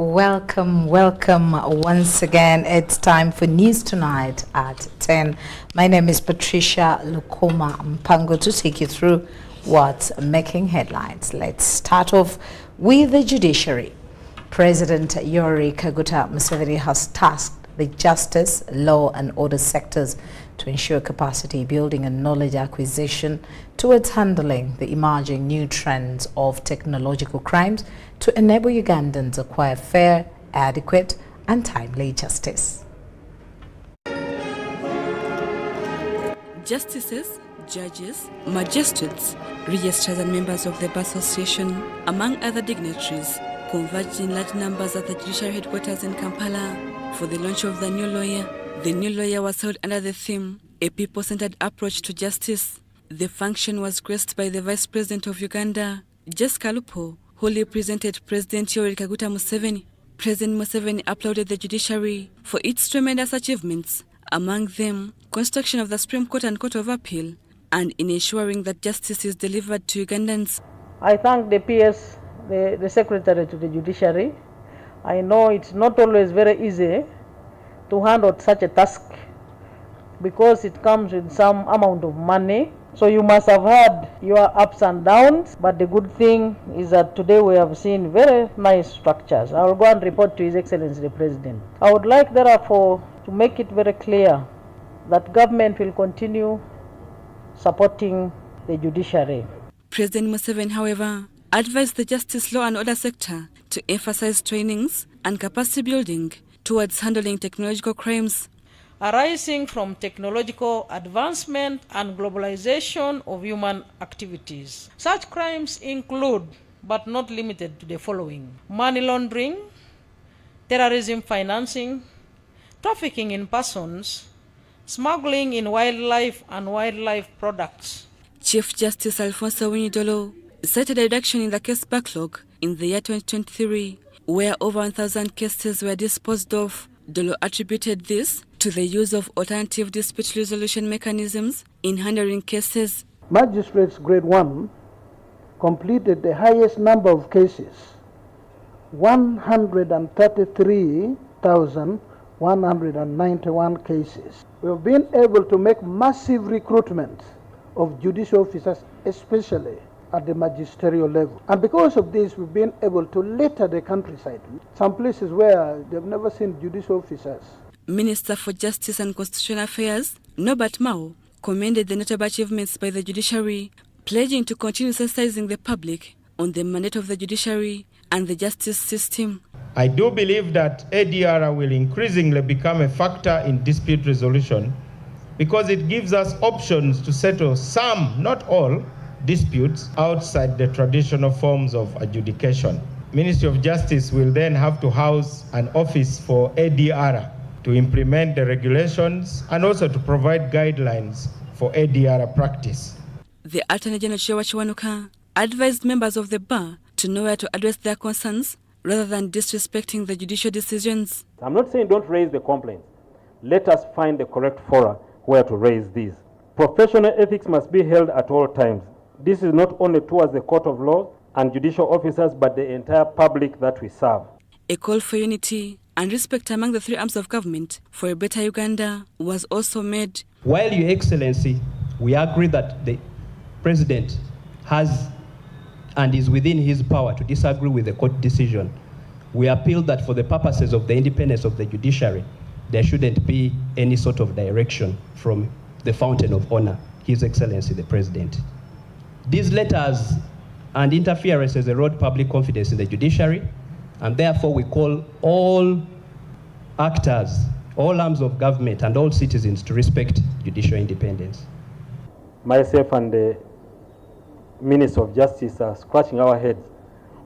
Welcome once again. It's time for News Tonight at 10. My name is Patricia Lukoma Mpango to take you through what's making headlines. Let's start off with the judiciary. President Yoweri Kaguta Museveni has tasked the justice, law and order sectors to ensure capacity building and knowledge acquisition towards handling the emerging new trends of technological crimes to enable Ugandans acquire fair, adequate and timely justice. Justices, judges, magistrates, registrars and members of the Bar Association, among other dignitaries, converged in large numbers at the Judiciary headquarters in Kampala for the launch of the new lawyer. The new lawyer was held under the theme, A People-Centered Approach to Justice. The function was graced by the Vice President of Uganda, Jessica Lupo, who represented President Yoweri Kaguta Museveni. President Museveni applauded the judiciary for its tremendous achievements, among them construction of the Supreme Court and Court of Appeal, and in ensuring that justice is delivered to Ugandans. I thank the PS, the Secretary to the Judiciary. I know it's not always very easy to handle such a task because it comes with some amount of money. So you must have had your ups and downs, but the good thing is that today we have seen very nice structures. I will go and report to His Excellency the President. I would like therefore to make it very clear that government will continue supporting the judiciary. President Museveni, however, advised the justice, law and order sector to emphasize trainings and capacity building towards handling technological crimes arising from technological advancement and globalization of human activities. Such crimes include, but not limited to, the following: money laundering, terrorism financing, trafficking in persons, smuggling in wildlife and wildlife products. Chief Justice Alfonso Winnie-Dolo cited a reduction in the case backlog in the year 2023, where over 1,000 cases were disposed of. Dolo attributed this to the use of alternative dispute resolution mechanisms in handling cases. Magistrates Grade 1 completed the highest number of cases, 133,191 cases. We have been able to make massive recruitment of judicial officers, especially at the magisterial level. And because of this, we've been able to litter the countryside. Some places where they've never seen judicial officers. Minister for Justice and Constitutional Affairs, Norbert Mao, commended the notable achievements by the judiciary, pledging to continue sensitizing the public on the mandate of the judiciary and the justice system. I do believe that ADR will increasingly become a factor in dispute resolution because it gives us options to settle some, not all, disputes outside the traditional forms of adjudication. Ministry of Justice will then have to house an office for ADR to implement the regulations and also to provide guidelines for ADR practice. The Attorney General Chiwanuka advised members of the bar to know where to address their concerns rather than disrespecting the judicial decisions. I'm not saying don't raise the complaints. Let us find the correct fora where to raise these. Professional ethics must be held at all times. This is not only towards the court of law and judicial officers, but the entire public that we serve. A call for unity and respect among the three arms of government for a better Uganda was also made. While, Your Excellency, we agree that the President has and is within his power to disagree with the court decision, we appeal that for the purposes of the independence of the judiciary, there shouldn't be any sort of direction from the fountain of honor, His Excellency the President. These letters and interferences erode public confidence in the judiciary, and therefore we call all actors, all arms of government and all citizens to respect judicial independence. Myself and the Minister of Justice are scratching our heads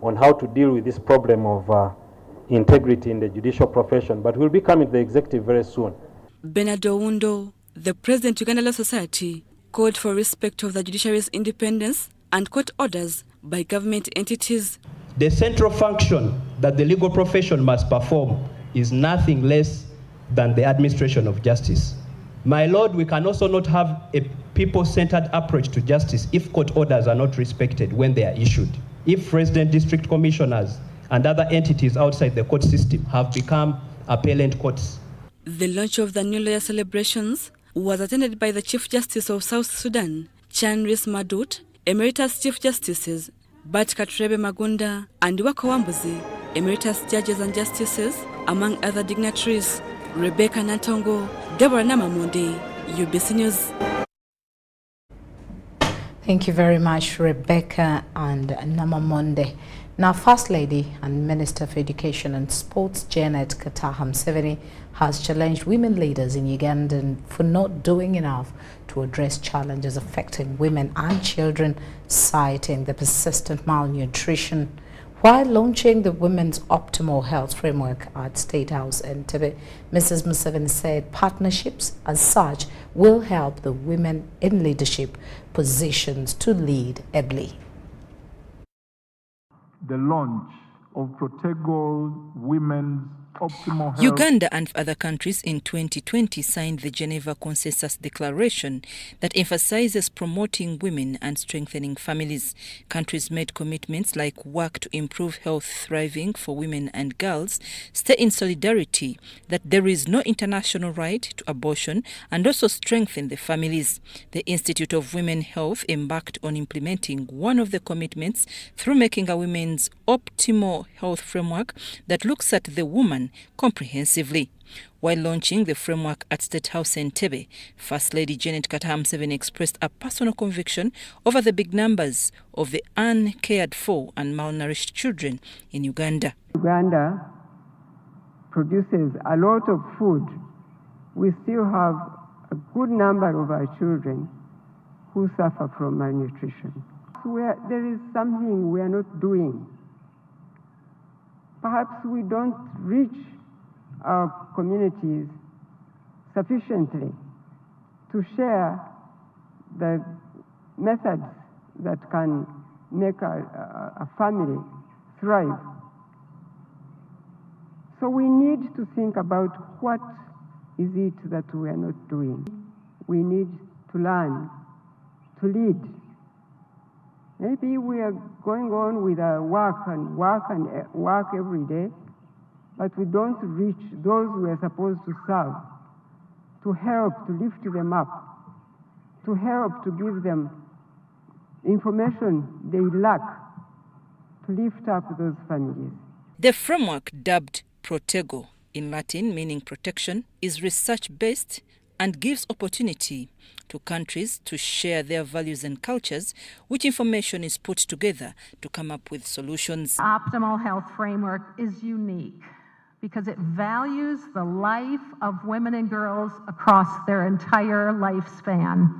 on how to deal with this problem of integrity in the judicial profession, but we'll be coming to the executive very soon. Bernard Owundo, the President of Uganda Law Society, called for respect of the judiciary's independence and court orders by government entities. The central function that the legal profession must perform is nothing less than the administration of justice. My Lord, we can also not have a people-centered approach to justice if court orders are not respected when they are issued. If resident district commissioners and other entities outside the court system have become appellant courts. The launch of the New Lawyer celebrations was attended by the Chief Justice of South Sudan, Chanris Madut, Emeritus Chief Justices, Bat Katrebe Magunda, and Wako Wambuzi, Emeritus Judges and Justices, among other dignitaries. Rebecca Nantongo, Deborah Namamonde, UBC News. Thank you very much, Rebecca and Namamonde. Now, First Lady and Minister for Education and Sports, Janet Kataha Museveni, has challenged women leaders in Uganda for not doing enough to address challenges affecting women and children, citing the persistent malnutrition. While launching the Women's Optimal Health Framework at State House in Entebbe, Mrs. Museveni said partnerships as such will help the women in leadership positions to lead ably. The launch of Protego Women's Optimal Health. Uganda and other countries in 2020 signed the Geneva Consensus Declaration that emphasizes promoting women and strengthening families. Countries made commitments like work to improve health thriving for women and girls, stay in solidarity, that there is no international right to abortion, and also strengthen the families. The Institute of Women Health embarked on implementing one of the commitments through making a women's optimal health framework that looks at the woman comprehensively. While launching the framework at State House in Entebbe, First Lady Janet Kataha Museveni expressed a personal conviction over the big numbers of the uncared for and malnourished children in Uganda. Uganda produces a lot of food. We still have a good number of our children who suffer from malnutrition. There is something we are not doing. Perhaps we don't reach our communities sufficiently to share the methods that can make a family thrive. So we need to think about what is it that we are not doing. We need to learn to lead. Maybe we are going on with our work every day, but we don't reach those we are supposed to serve, to help, to lift them up, to help, to give them information they lack, to lift up those families. The framework, dubbed Protego, in Latin meaning protection, is research-based and gives opportunity to countries to share their values and cultures, which information is put together to come up with solutions. Optimal Health Framework is unique because it values the life of women and girls across their entire lifespan.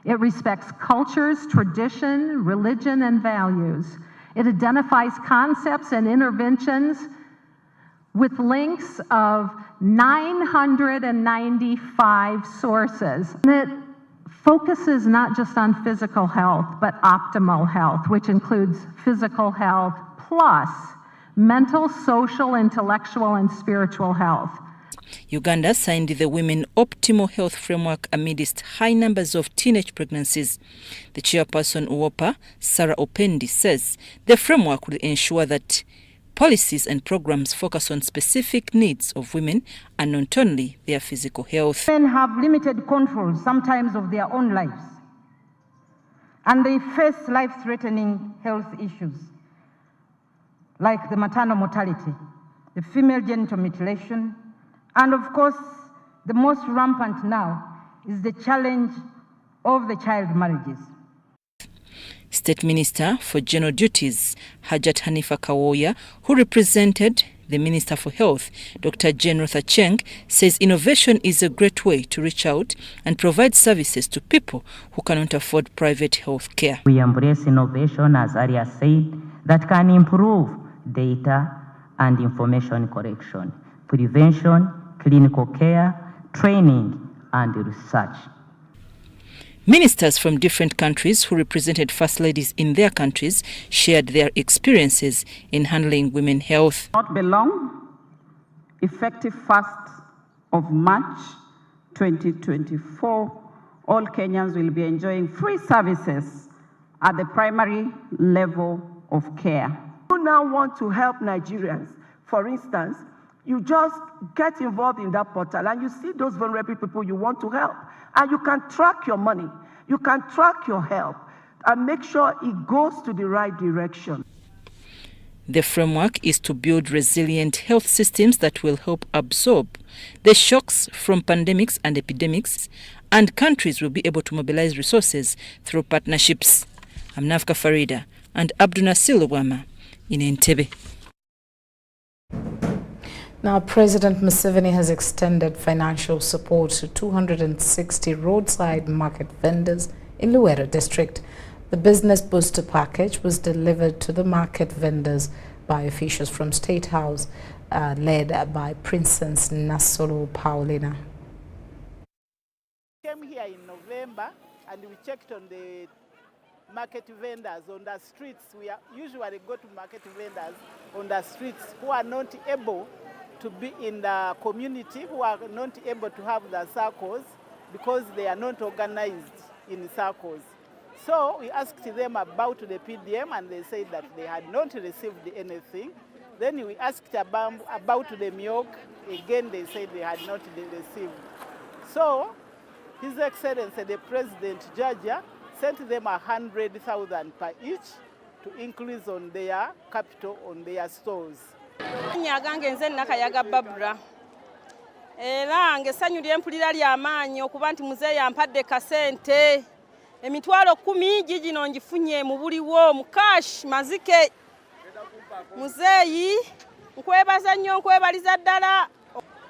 It respects cultures, tradition, religion, and values. It identifies concepts and interventions with links of 995 sources. And it focuses not just on physical health, but optimal health, which includes physical health plus mental, social, intellectual, and spiritual health. Uganda signed the Women Optimal Health Framework amidst high numbers of teenage pregnancies. The chairperson, UOPA, Sarah Opendi, says the framework will ensure that policies and programs focus on specific needs of women and not only their physical health. Women have limited control sometimes of their own lives, and they face life-threatening health issues like the maternal mortality, the female genital mutilation, and of course, the most rampant now is the challenge of the child marriages. State Minister for General Duties, Hajat Hanifa Kawoya, who represented the Minister for Health, Dr. Jane Cheng, says innovation is a great way to reach out and provide services to people who cannot afford private health care. We embrace innovation, as Arya said, that can improve data and information collection, prevention, clinical care, training, and research. Ministers from different countries who represented First Ladies in their countries shared their experiences in handling women's health. Not be long, effective 1st of March 2024, all Kenyans will be enjoying free services at the primary level of care. You you now want to help Nigerians, for instance, you just get involved in that portal and you see those vulnerable people you want to help. And you can track your money, you can track your help, and make sure it goes to the right direction. The framework is to build resilient health systems that will help absorb the shocks from pandemics and epidemics, and countries will be able to mobilize resources through partnerships. I'm Nafka Farida and Abdunasir Lwama in Entebbe. Now, President Museveni has extended financial support to 260 roadside market vendors in Luwero district. The business booster package was delivered to the market vendors by officials from State House, led by Princess Nasolo Paulina. We came here in November and we checked on the market vendors on the streets. We usually go to market vendors on the streets who are not able to be in the community, who are not able to have the circles because they are not organized in circles. So we asked them about the PDM and they said that they had not received anything. Then we asked about the milk. Again, they said they had not received. So His Excellency, the President Jaja, sent them 100,000 per each to increase on their capital on their stores. Nyagange nze nakayaga Babura. Era ngesanyu lyempulira ly'amaanyi okuba nti muzeeyi ampadde kasente. Emitwalo 10 gigino ngifunye mu buliwo mu cash mazike. Muzeeyi nkwebaza nnyo nkwebaliza ddala.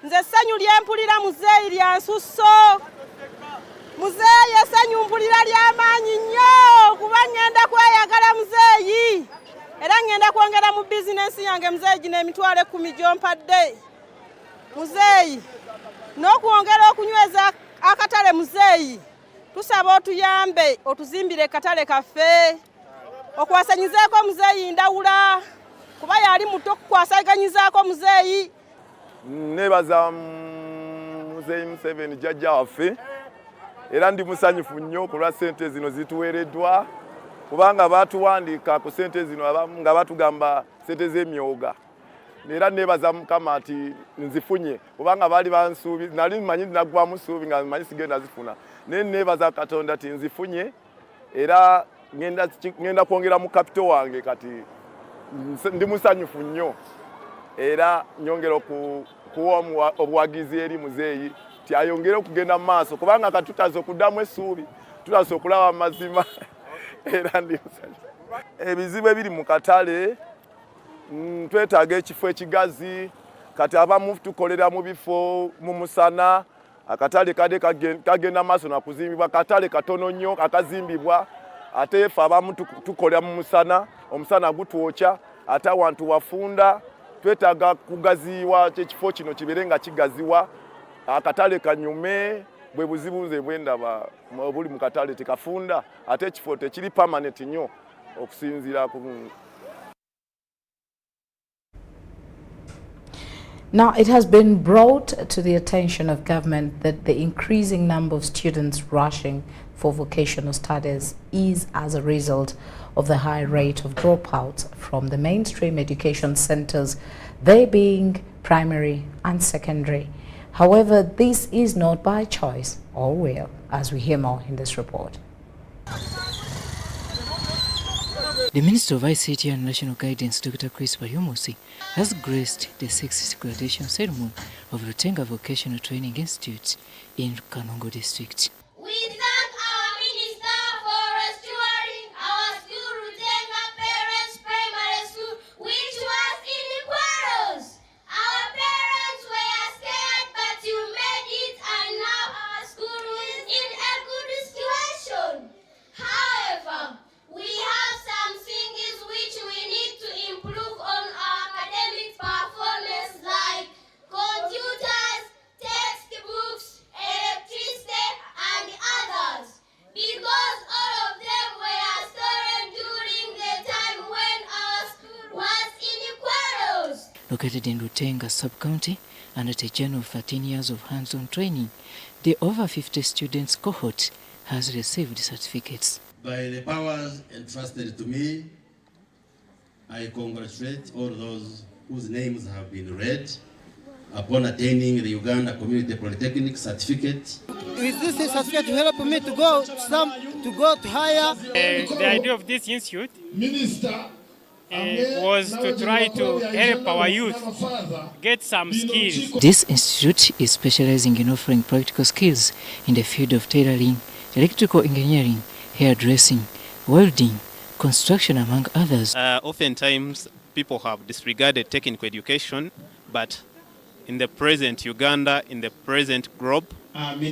Nze essanyu lyempulira muzeeyi lya nsusso. Muzeeyi essanyu mpulira ly'amaanyi nnyo kuba ngenda kweyagala muzeeyi. Era ngenda kwongera mu bizinesi yange muzeeyi gino emitwalo 10 gy'ompadde. Muzeeyi n'okwongera okunyweza akatale muzeeyi. Tusaba otuyambe otuzimbire katale kaffe okwasanyizaako muzeeyi ndawula kuba yali muto kukwasaganyizaako muzeeyi. Nebaza muzeeyi Museveni jjajja waffe era ndi musanyufu nnyo ku lwa ssente zino zituweereddwa kubanga baatuwandiika ku ssente zino nga batugamba ssente z'emyoga. Era nebaza Mukama ati nzifunye kubanga baali bansuubi nali mmanyi naggwamu ssuubi nga mmanyi sigenda zifuna. Nebaza Katonda ati nzifunye era ngenda kwongera mu capital wange kati ndi musanyufu nnyo era nyongera kuwa obuwagizi eri muzeeyi ti ayongere okugenda mu maaso kubanga kati tutaze okuddamu essuubi tutaze okulaba amazima era ndi musanyufu. Ebizibu ebiri mu katale twetaaga ekifo ekigazi kati abamu tukolera mu bifo mu musana. Akatale kade kagenda maaso na kuzimbibwa katale katono nnyo akazimbibwa ate efe abamu tukolera mu musana omusana gutwokya ate awantu wafunda twetaaga kugaziwa ekifo kino kibeere nga kigaziwa akatale kanyume bwe buzibu nze bwendaba buli mu katale tekafunda ate ekifo tekiri permanent nnyo okusinziira ku. Now, it has been brought to the attention of government that the increasing number of students rushing for vocational studies is as a result of the high rate of dropouts from the mainstream education centers, they being primary and secondary. However, this is not by choice or will, as we hear more in this report. The Minister of ICT and National Guidance, Dr. Chris Baryomosi, has graced the 6th graduation ceremony of Rutenga Vocational Training Institute in Kanongo District. We thank our Minister for restoring our school, Rutenga Parents Primary School, which was in the quarrels. Our parents were scared, but you made it, and now our school is in a good situation. However, we have some things which we need to improve on our academic performance, like computers, textbooks, electricity, and others, because all of them were stolen during the time when our school was in the quarrels. Located in Rutenga sub-county and at a journey of 13 years of hands-on training, the over 50 students cohort has received certificates. By the powers entrusted to me I congratulate all those whose names have been read upon attaining the Uganda Community Polytechnic certificate. With this certificate to help me to go to higher. The idea of this institute was to try to help our youth get some skills. This institute is specializing in offering practical skills in the field of tailoring, electrical engineering, hairdressing, welding, construction, among others. Oftentimes, people have disregarded technical education, but in the present Uganda, in the present globe,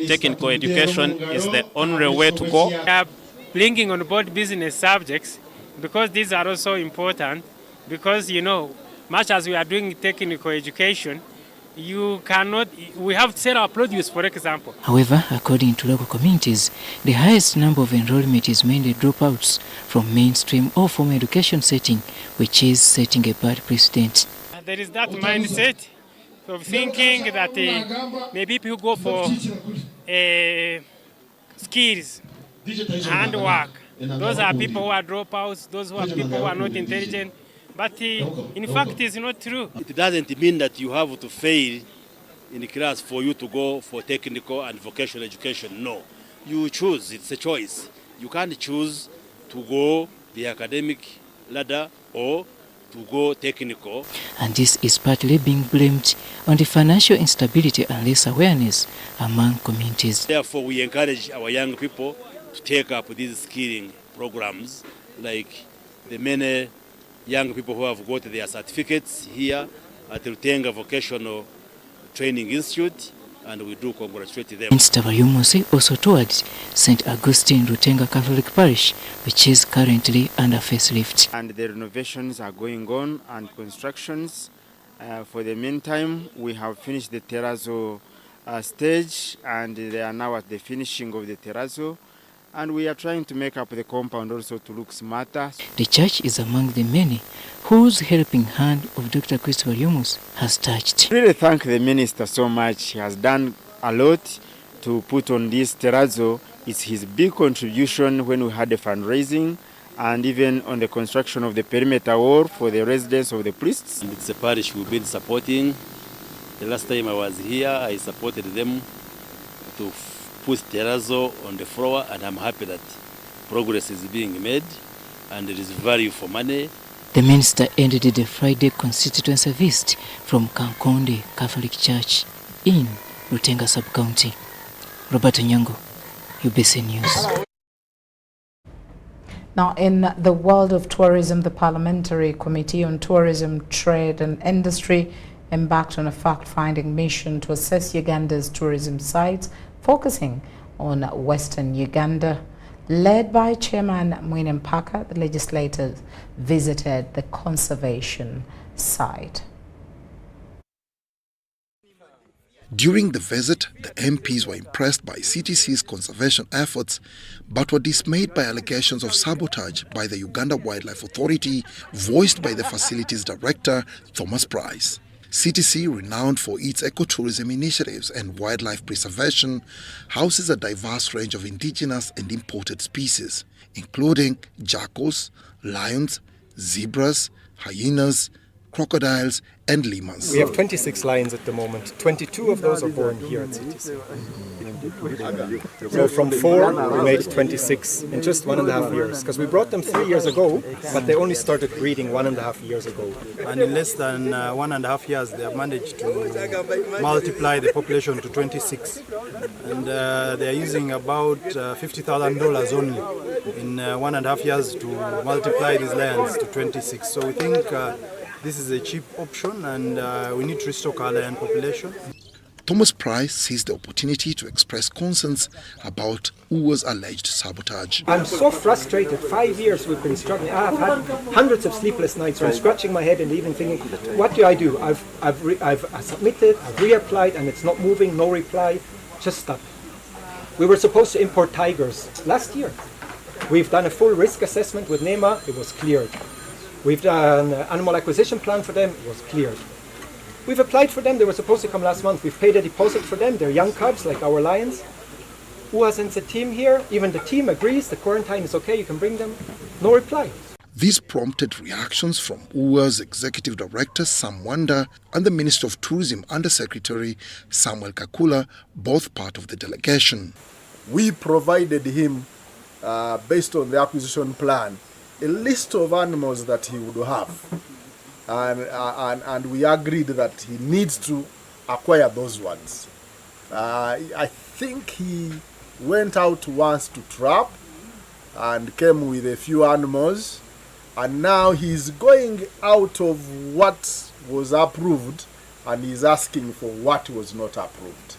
technical education is the only way to go. We are bringing on board business subjects because these are also important, because, you know, much as we are doing technical education, we have to sell our produce, for example. However, according to local communities, the highest number of enrollment is mainly dropouts from mainstream or formal education setting, which is setting a bad precedent. There is that mindset of thinking that maybe people go for skills, handwork. Those are people who are dropouts, those are people who are not intelligent. But in fact, it's not true. It doesn't mean that you have to fail in the class for you to go for technical and vocational education. No. You choose. It's a choice. You can't choose to go the academic ladder or to go technical. And this is partly being blamed on the financial instability and less awareness among communities. Therefore, we encourage our young people to take up these skilling programs, like the many young people who have got their certificates here at the Rutenga Vocational Training Institute, and we do congratulate them. Minister Bayumusi also toured St. Augustine Rutenga Catholic Parish, which is currently under facelift. And the renovations are going on and constructions. For the meantime, we have finished the terrazzo stage, and they are now at the finishing of the terrazzo. And we are trying to make up the compound also to look smarter. The church is among the many whose helping hand of Dr. Christopher Yumus has touched. I really thank the minister so much. He has done a lot to put on this terrazzo. It's his big contribution when we had the fundraising and even on the construction of the perimeter wall for the residence of the priests. And it's a parish we've been supporting. The last time I was here, I supported them to put terrazzo on the floor, and I'm happy that progress is being made and there is value for money. The minister ended the Friday constituency visit from Kankonde Catholic Church in Rutenga Sub-County. Robert Onyango, UBC News. Now, in the world of tourism, the Parliamentary Committee on Tourism, Trade and Industry embarked on a fact-finding mission to assess Uganda's tourism sites, focusing on Western Uganda. Led by Chairman Mwine Mpaka, the legislators visited the conservation site. During the visit, the MPs were impressed by CTC's conservation efforts, but were dismayed by allegations of sabotage by the Uganda Wildlife Authority, voiced by the facilities director, Thomas Price. CTC, renowned for its ecotourism initiatives and wildlife preservation, houses a diverse range of indigenous and imported species, including jackals, lions, zebras, hyenas, crocodiles, and lemurs. We have 26 lions at the moment. 22 of those are born here at CTC. So from 4, we made 26 in just 1.5 years. Because we brought them 3 years ago, but they only started breeding 1.5 years ago. And in less than 1.5 years, they have managed to multiply the population to 26. And they are using about $50,000 only in 1.5 years to multiply these lions to 26. So we think this is a cheap option, and we need to restock our lion population. Thomas Price seized the opportunity to express concerns about UWA's alleged sabotage. I'm so frustrated. 5 years we've been struggling. I've had hundreds of sleepless nights. I'm scratching my head and even thinking, what do I do? I've submitted, I've reapplied, and it's not moving, no reply. Just stop. We were supposed to import tigers last year. We've done a full risk assessment with NEMA, it was cleared. We've done an animal acquisition plan for them, it was cleared. We've applied for them, they were supposed to come last month. We've paid a deposit for them, they're young cubs like our lions. UWA sends a team here, even the team agrees, the quarantine is okay, you can bring them. No reply. This prompted reactions from UWA's Executive Director Sam Wanda and the Minister of Tourism Undersecretary Samuel Kakula, both part of the delegation. We provided him, based on the acquisition plan, a list of animals that he would have. And we agreed that he needs to acquire those ones. I think he went out once to trap and came with a few animals, and now he's going out of what was approved and he's asking for what was not approved.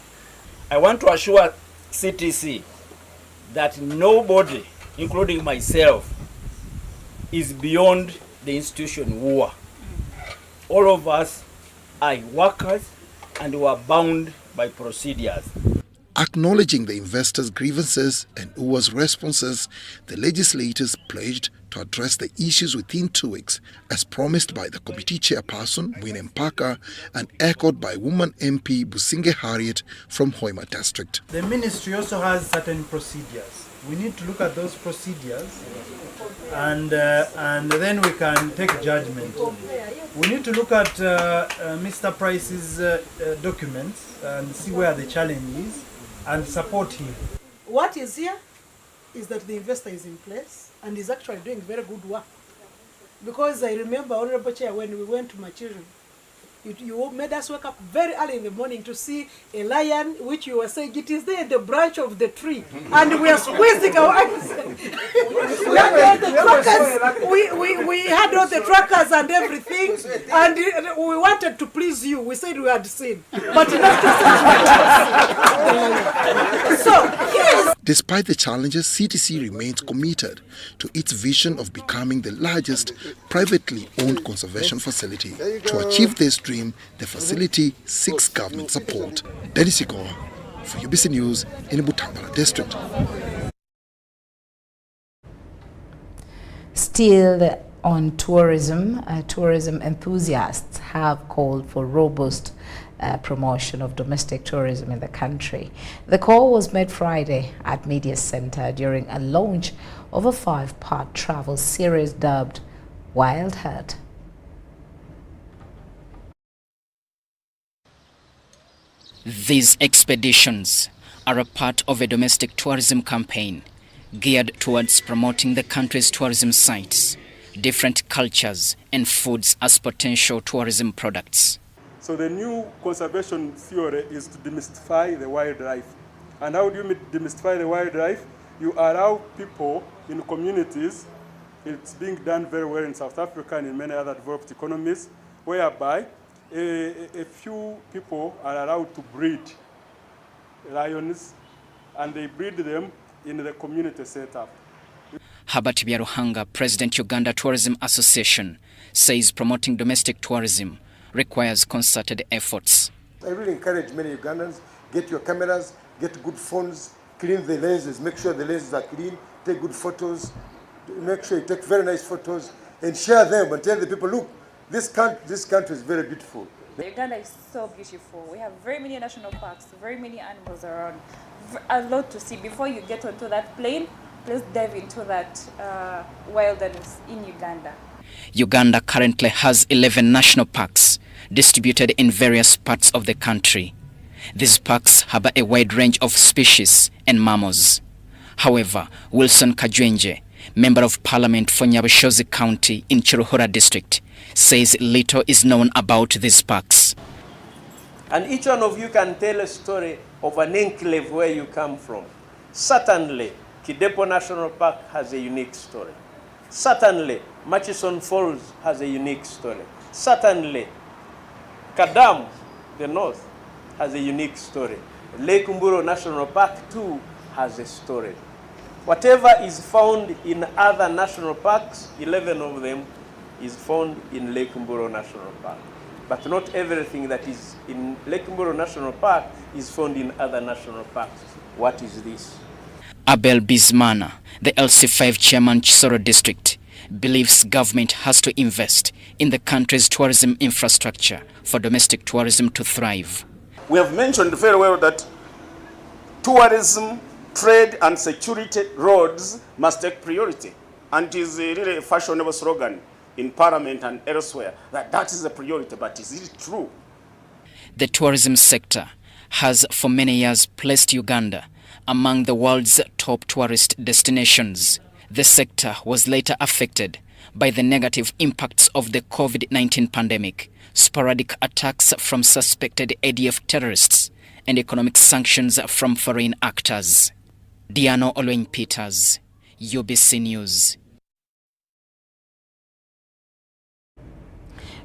I want to assure CTC that nobody, including myself, is beyond the institution WUA. All of us are workers and we are bound by procedures. Acknowledging the investors' grievances and UWA's responses, the legislators pledged to address the issues within 2 weeks, as promised by the committee chairperson, Winnie Mpaka, and echoed by woman MP Businge Harriet from Hoima District. The ministry also has certain procedures. We need to look at those procedures and then we can take judgment. We need to look at Mr. Price's documents and see where the challenge is and support him. What is here is that the investor is in place and is actually doing very good work. Because I remember, Honorable Chair, when we went to Machiru, you made us wake up very early in the morning to see a lion, which you were saying it is there in the branch of the tree, and we are squeezing our eyes. We had all the trackers, we had all the trackers and everything, and we wanted to please you. We said we had seen, but not to see. So, yes. Despite the challenges, CTC remains committed to its vision of becoming the largest privately owned conservation facility. To achieve this dream, the facility seeks government support. Dennis Ikoa for UBC News in Butambala District. Still on tourism, tourism enthusiasts have called for robust promotion of domestic tourism in the country. The call was made Friday at Media Center during a launch of a 5-part travel series dubbed Wild Heart. These expeditions are a part of a domestic tourism campaign geared towards promoting the country's tourism sites, different cultures and foods as potential tourism products. So the new conservation theory is to demystify the wildlife. And how do you demystify the wildlife? You allow people in communities, it's being done very well in South Africa and in many other developed economies, whereby a few people are allowed to breed lions, and they breed them in the community setup. Herbert Byaruhanga, President Uganda Tourism Association, says promoting domestic tourism requires concerted efforts. I really encourage many Ugandans, get your cameras, get good phones, clean the lenses, make sure the lenses are clean, take good photos, make sure you take very nice photos and share them and tell the people, look, this country is very beautiful. Uganda is so beautiful. We have very many national parks, very many animals around, a lot to see. Before you get onto that plane, please dive into that wilderness in Uganda. Uganda currently has 11 national parks distributed in various parts of the country. These parks have a wide range of species and mammals. However, Wilson Kajwenje, Member of Parliament for Nyabushozi County in Chiruhura District, says little is known about these parks. And each one of you can tell a story of an enclave where you come from. Certainly, Kidepo National Park has a unique story. Certainly, Murchison Falls has a unique story. Certainly, Kadam, the north, has a unique story. Lake Mburo National Park too has a story. Whatever is found in other national parks, 11 of them, is found in Lake Mburo National Park. But not everything that is in Lake Mburo National Park is found in other national parks. What is this? Abel Bismana, the LC5 chairman, Chisoro District, believes government has to invest in the country's tourism infrastructure for domestic tourism to thrive. We have mentioned very well that tourism, trade and security roads must take priority. and it is really a fashionable slogan in Parliament and elsewhere that is a priority, but is it true? The tourism sector has for many years placed Uganda among the world's top tourist destinations. The sector was later affected by the negative impacts of the COVID-19 pandemic, sporadic attacks from suspected ADF terrorists, and economic sanctions from foreign actors. Diano Olweny Peters, UBC News.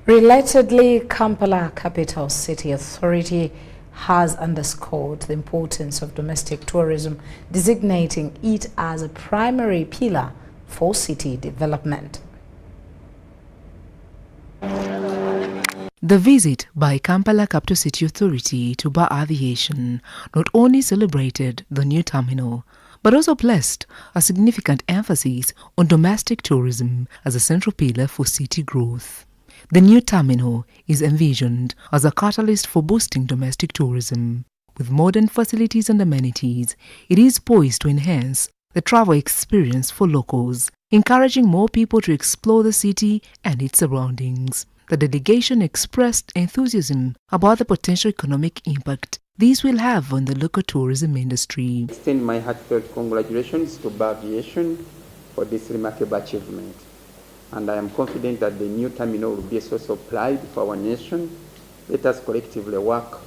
Relatedly, Kampala Capital City Authority has underscored the importance of domestic tourism, designating it as a primary pillar for city development. The visit by Kampala Capital City Authority to Bar Aviation not only celebrated the new terminal, but also placed a significant emphasis on domestic tourism as a central pillar for city growth. The new terminal is envisioned as a catalyst for boosting domestic tourism. With modern facilities and amenities, it is poised to enhance the travel experience for locals, encouraging more people to explore the city and its surroundings. The delegation expressed enthusiasm about the potential economic impact this will have on the local tourism industry. I extend my heartfelt congratulations to Bar Aviation for this remarkable achievement. And I am confident that the new terminal will be a source of pride for our nation. Let us collectively work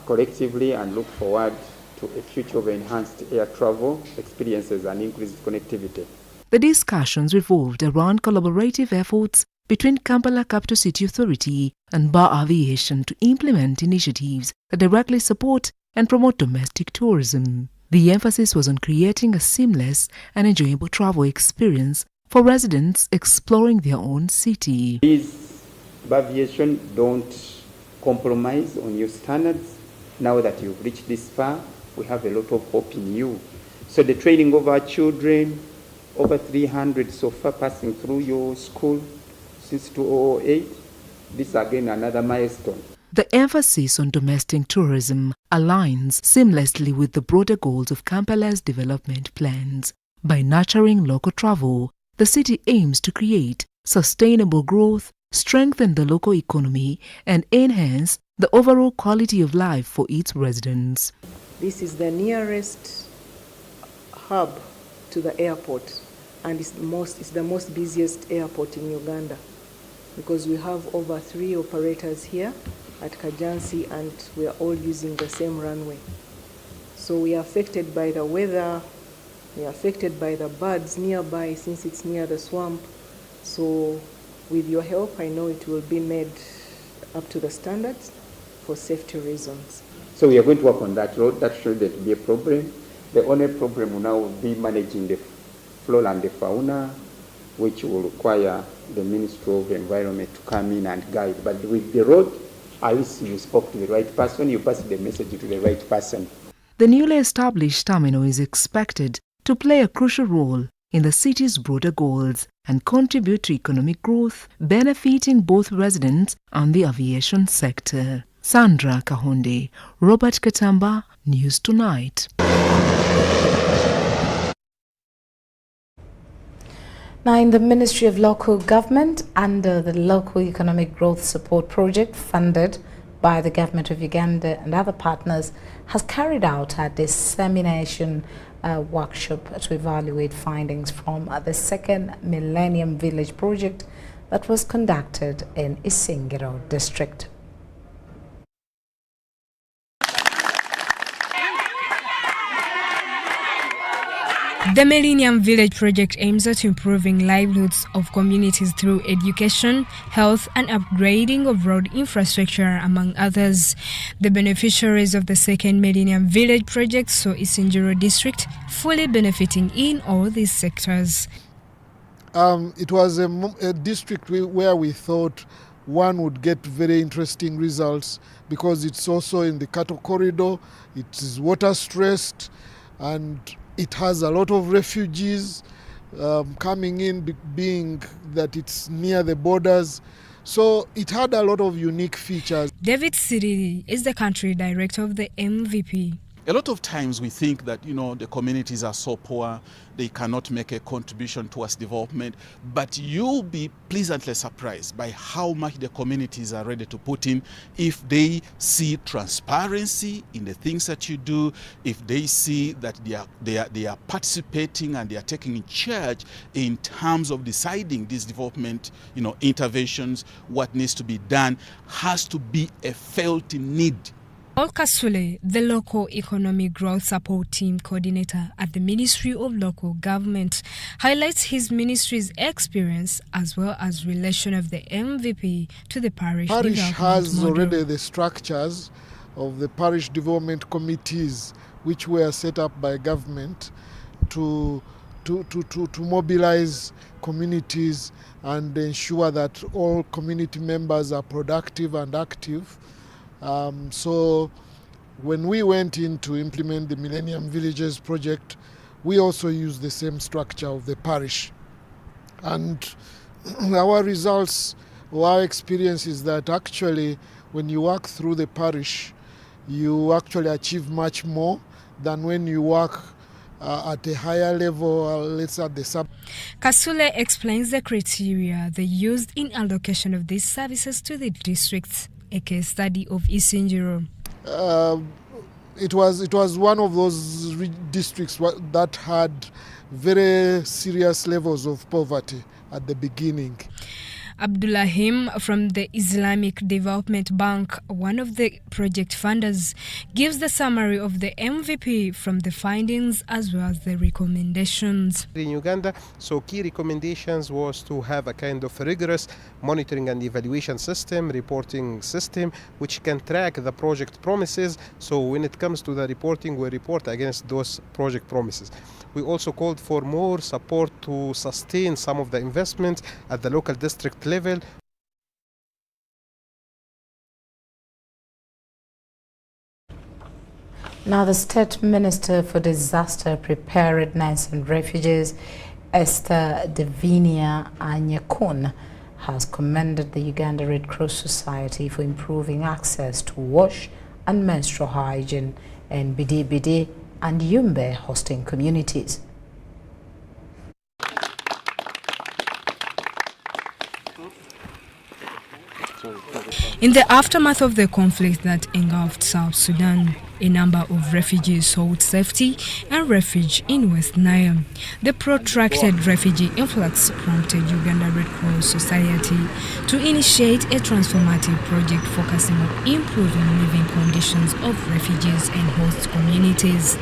collectively and look forward to a future of enhanced air travel experiences and increased connectivity. The discussions revolved around collaborative efforts between Kampala Capital City Authority and Bar Aviation to implement initiatives that directly support and promote domestic tourism. The emphasis was on creating a seamless and enjoyable travel experience for residents exploring their own city. Please, Bar Aviation, don't compromise on your standards. Now that you've reached this far, we have a lot of hope in you. So the training of our children, over 300 so far passing through your school since 2008, this is again another milestone. The emphasis on domestic tourism aligns seamlessly with the broader goals of Kampala's development plans. By nurturing local travel, the city aims to create sustainable growth, strengthen the local economy, and enhance the overall quality of life for its residents. This is the nearest hub to the airport, and it's the most busiest airport in Uganda, because we have over 3 operators here at Kajansi, and we are all using the same runway. So we are affected by the weather, we are affected by the birds nearby since it's near the swamp. So with your help, I know it will be made up to the standards for safety reasons. So we are going to work on that road. That shouldn't be a problem. The only problem now will be managing the flora and the fauna, which will require the Ministry of Environment to come in and guide. But with the road, at least you spoke to the right person, you passed the message to the right person. The newly established terminal is expected to play a crucial role in the city's broader goals and contribute to economic growth, benefiting both residents and the aviation sector. Sandra Kahonde, Robert Katamba, News Tonight. Now, in the Ministry of Local Government, under the Local Economic Growth Support Project funded by the Government of Uganda and other partners, has carried out a dissemination workshop to evaluate findings from the second Millennium Village project that was conducted in Isingiro district. The Millennium Village project aims at improving livelihoods of communities through education, health, and upgrading of road infrastructure, among others. The beneficiaries of the second Millennium Village project saw Isingiro district fully benefiting in all these sectors. It was a district where we thought one would get very interesting results, because it's also in the cattle corridor, it is water stressed, and it has a lot of refugees coming in, being that it's near the borders. So it had a lot of unique features. David Siriri is the country director of the MVP. A lot of times we think that, the communities are so poor, they cannot make a contribution towards development, but you'll be pleasantly surprised by how much the communities are ready to put in if they see transparency in the things that you do, if they see that they are participating and they are taking charge in terms of deciding these development, interventions. What needs to be done has to be a felt need. Paul Kasule, the Local Economic Growth Support Team Coordinator at the Ministry of Local Government, highlights his ministry's experience as well as relation of the MVP to the parish Parish development has model. already the structures of the parish development committees which were set up by government to mobilize communities and ensure that all community members are productive and active. So when we went in to implement the Millennium Villages project, we also used the same structure of the parish. And our results or our experience is that actually when you work through the parish, you actually achieve much more than when you work at a higher level, let's say at the sub. Kasule explains the criteria they used in allocation of these services to the districts. A case study of Isinjiro. It was one of those districts that had very serious levels of poverty at the beginning. Abdullahim from the Islamic Development Bank, one of the project funders, gives the summary of the MVP from the findings as well as the recommendations. In Uganda, so key recommendations was to have a kind of rigorous monitoring and evaluation system, reporting system, which can track the project promises. So when it comes to the reporting, we report against those project promises. We also called for more support to sustain some of the investments at the local district level. Now, the State Minister for Disaster Preparedness and Refugees, Esther Davinia Anyakun, has commended the Uganda Red Cross Society for improving access to wash and menstrual hygiene in Bidi and Yumbe hosting communities. In the aftermath of the conflict that engulfed South Sudan, a number of refugees sought safety and refuge in West Nile. The protracted refugee influx prompted Uganda Red Cross Society to initiate a transformative project focusing on improving living conditions of refugees and host communities.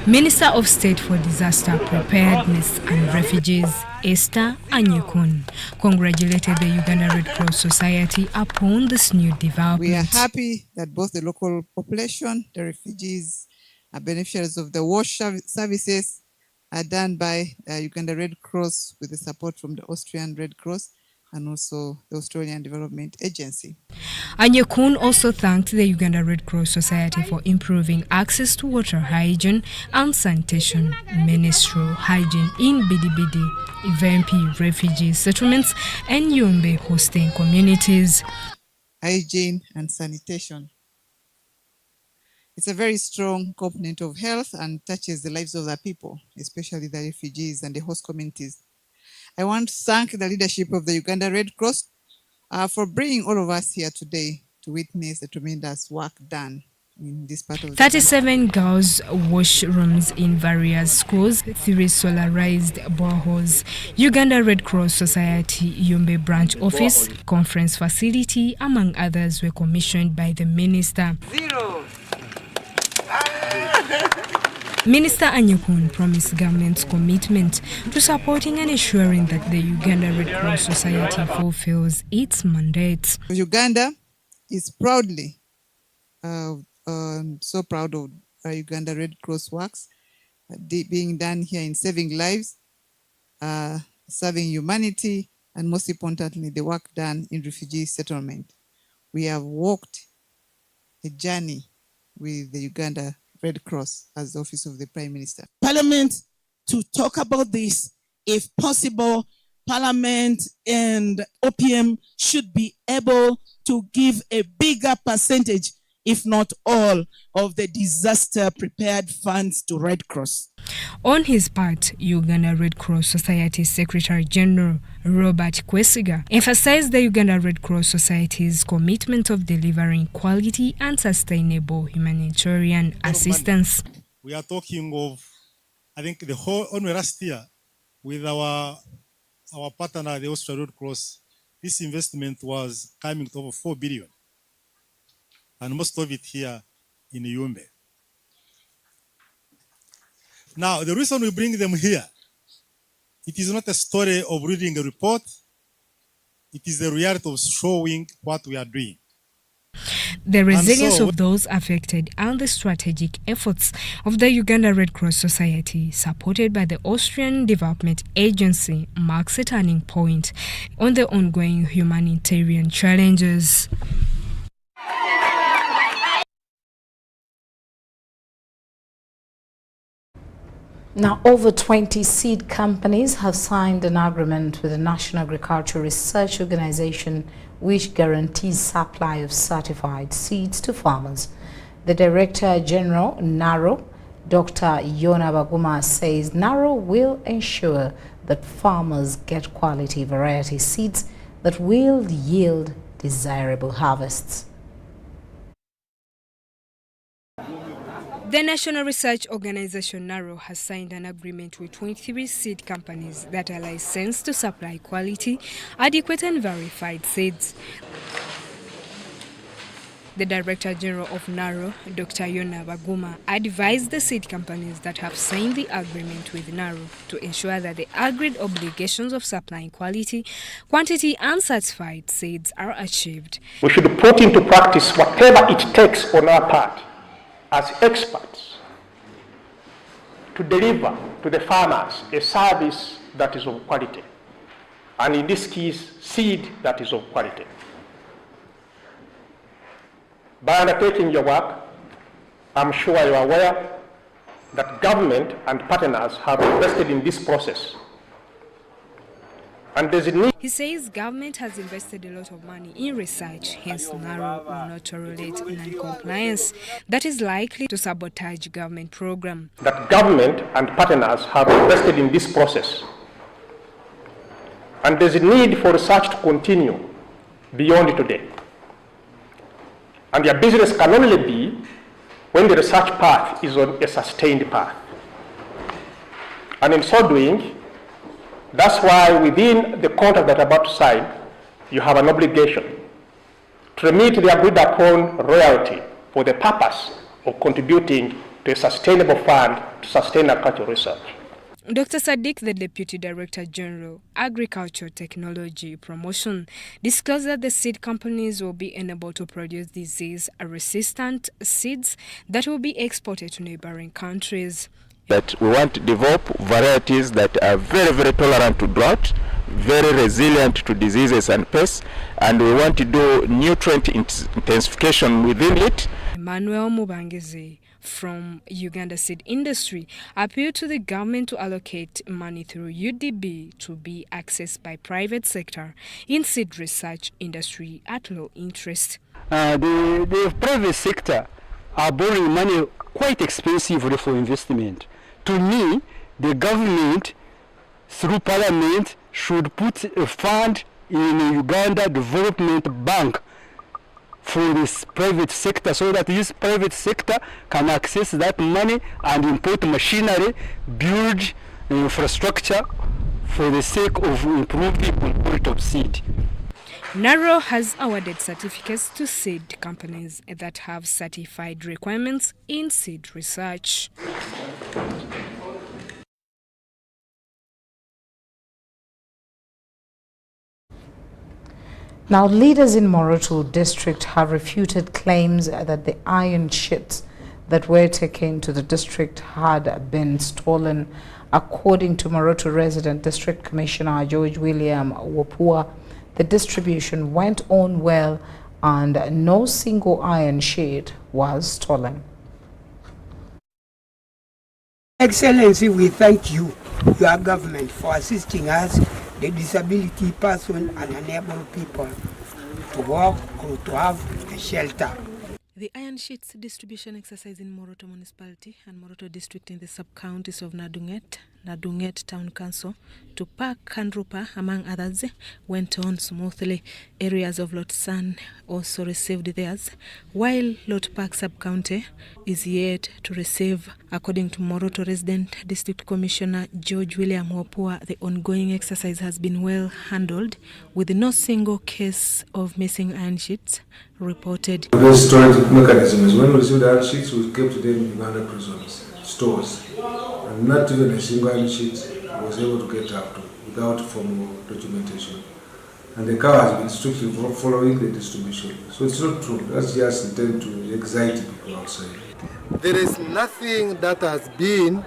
Minister of State for Disaster Preparedness and Refugees, Esther Anyakun, congratulated the Uganda Red Cross Society upon this new development. We are happy that both the local population, the refugees, are beneficiaries of the wash services are done by Uganda Red Cross with the support from the Austrian Red Cross and also the Australian Development Agency. Anyakun also thanked the Uganda Red Cross Society for improving access to water hygiene and sanitation, menstrual hygiene in Bidi, Ivempi refugee settlements and Yumbe hosting communities. Hygiene and sanitation. It's a very strong component of health and touches the lives of the people, especially the refugees and the host communities. I want to thank the leadership of the Uganda Red Cross for bringing all of us here today to witness the tremendous work done in this part of the 37 girls' washrooms in various schools, 3 solarized boreholes, Uganda Red Cross Society Yumbe branch office, conference facility, among others, were commissioned by the minister. Minister Anyakun promised government's commitment to supporting and ensuring that the Uganda Red Cross Society fulfills its mandate. Uganda is proudly so proud of Uganda Red Cross works being done here in saving lives, serving humanity, and most importantly, the work done in refugee settlement. We have walked a journey with the Uganda Red Cross as the Office of the Prime Minister. Parliament to talk about this. If possible, Parliament and OPM should be able to give a bigger percentage if not all, of the disaster prepared funds to Red Cross. On his part, Uganda Red Cross Society Secretary General Robert Kwesiga emphasized the Uganda Red Cross Society's commitment of delivering quality and sustainable humanitarian assistance. We are talking of, I think, the whole only last year with our partner, the Australian Red Cross, this investment was coming to over 4 billion, and most of it here in Yumbe. Now, the reason we bring them here, it is not a story of reading a report. It is the reality of showing what we are doing. The resilience of those affected and the strategic efforts of the Uganda Red Cross Society, supported by the Austrian Development Agency, marks a turning point on the ongoing humanitarian challenges. Now, over 20 seed companies have signed an agreement with the National Agricultural Research Organization, which guarantees supply of certified seeds to farmers. The Director General, NARO, Dr. Yona Baguma, says NARO will ensure that farmers get quality variety seeds that will yield desirable harvests. The National Research Organization NARO has signed an agreement with 23 seed companies that are licensed to supply quality, adequate and verified seeds. The Director General of NARO, Dr. Yona Baguma, advised the seed companies that have signed the agreement with NARO to ensure that the agreed obligations of supplying quality, quantity and certified seeds are achieved. We should put into practice whatever it takes on our part as experts to deliver to the farmers a service that is of quality, and in this case, seed that is of quality. By undertaking your work, I'm sure you are aware that government and partners have invested in this process. And there's a need. He says government has invested a lot of money in research, hence NARO will not tolerate non-compliance that is likely to sabotage government program. That government and partners have invested in this process. And there's a need for research to continue beyond today. And their business can only be when the research path is on a sustained path. And in so doing, that's why within the contract that I'm about to sign, you have an obligation to remit the agreed upon royalty for the purpose of contributing to a sustainable fund to sustain agricultural research. Dr. Sadiq, the Deputy Director General, Agriculture Technology Promotion, disclosed that the seed companies will be enabled to produce disease-resistant seeds that will be exported to neighboring countries. That we want to develop varieties that are very, very tolerant to drought, very resilient to diseases and pests, and we want to do nutrient intensification within it. Emmanuel Mubangezi from Uganda Seed Industry appealed to the government to allocate money through UDB to be accessed by private sector in seed research industry at low interest. The private sector are borrowing money quite expensively for investment. To me, the government, through parliament, should put a fund in a Uganda Development Bank for this private sector, so that this private sector can access that money and import machinery, build infrastructure for the sake of improving the quality of seed. NARO has awarded certificates to seed companies that have certified requirements in seed research. Now, leaders in Moroto district have refuted claims that the iron ships that were taken to the district had been stolen. According to Moroto resident District Commissioner George William Wapua, the distribution went on well and no single iron sheet was stolen. Excellency, we thank you, your government, for assisting us, the disability person and enable people to work or to have a shelter. The iron sheets distribution exercise in Moroto Municipality and Moroto District in the sub-counties of Nadunget Town Council, Tupac and Rupa, among others, went on smoothly. Areas of Lotsan also received theirs, while Lotpac sub-county is yet to receive. According to Moroto Resident District Commissioner George William Wapua, the ongoing exercise has been well handled, with no single case of missing iron sheets reported. The storage mechanism is when we received iron sheets, we kept them in Uganda prisons, stores, and not even a single iron sheet was able to get up to without formal documentation. And the cow has been strictly following the distribution. So it's not true. That's just intended to excite people outside. There is nothing that has been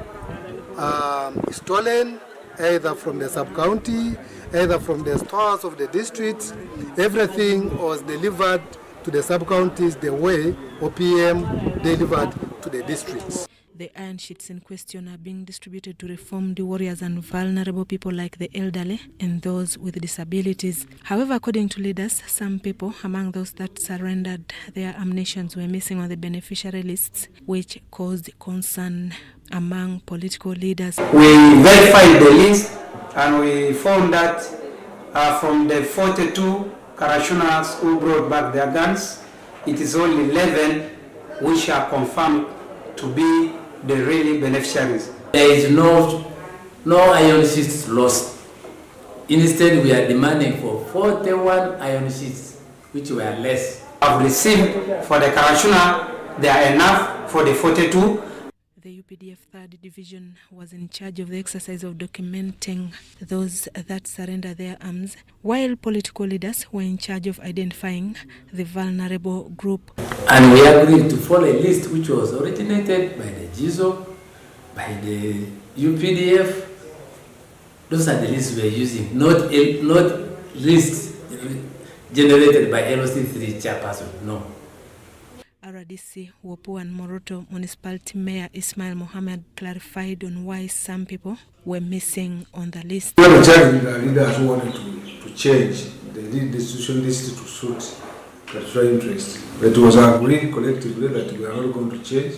stolen, either from the sub-county, either from the stores of the districts. Everything was delivered to the sub-counties the way OPM delivered to the districts. The iron sheets in question are being distributed to reformed warriors and vulnerable people like the elderly and those with disabilities. However, according to leaders, some people among those that surrendered their ammunitions were missing on the beneficiary lists, which caused concern among political leaders. We verified the list and we found that from the 42 Karashunas who brought back their guns, it is only 11 which are confirmed to be the really beneficiaries. There is no iron sheets lost. Instead, we are demanding for 41 iron sheets, which were less. I've received for the Karashuna, they are enough for the 42. The UPDF 3rd Division was in charge of the exercise of documenting those that surrender their arms, while political leaders were in charge of identifying the vulnerable group. And we agreed to follow a list which was originated by the GISO, by the UPDF. Those are the lists we are using, not lists generated by LOC3 chairperson, no. RDC Wapua and Moroto Municipality Mayor Ismail Mohammed clarified on why some people were missing on the list. We were charging the leaders who wanted to change the distribution list to suit their interest. It was agreed collectively that we are not going to change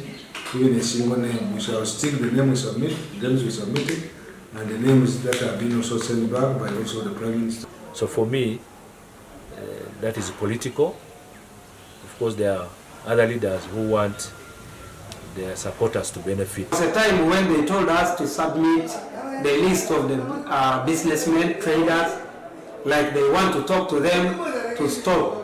even a single name. We shall stick the name we submit, the names we submitted, and the names that have been also sent back by also the Prime Minister. So for me, that is political. Of course, there are other leaders who want their supporters to benefit. There was a time when they told us to submit the list of the businessmen, traders, like they want to talk to them to stop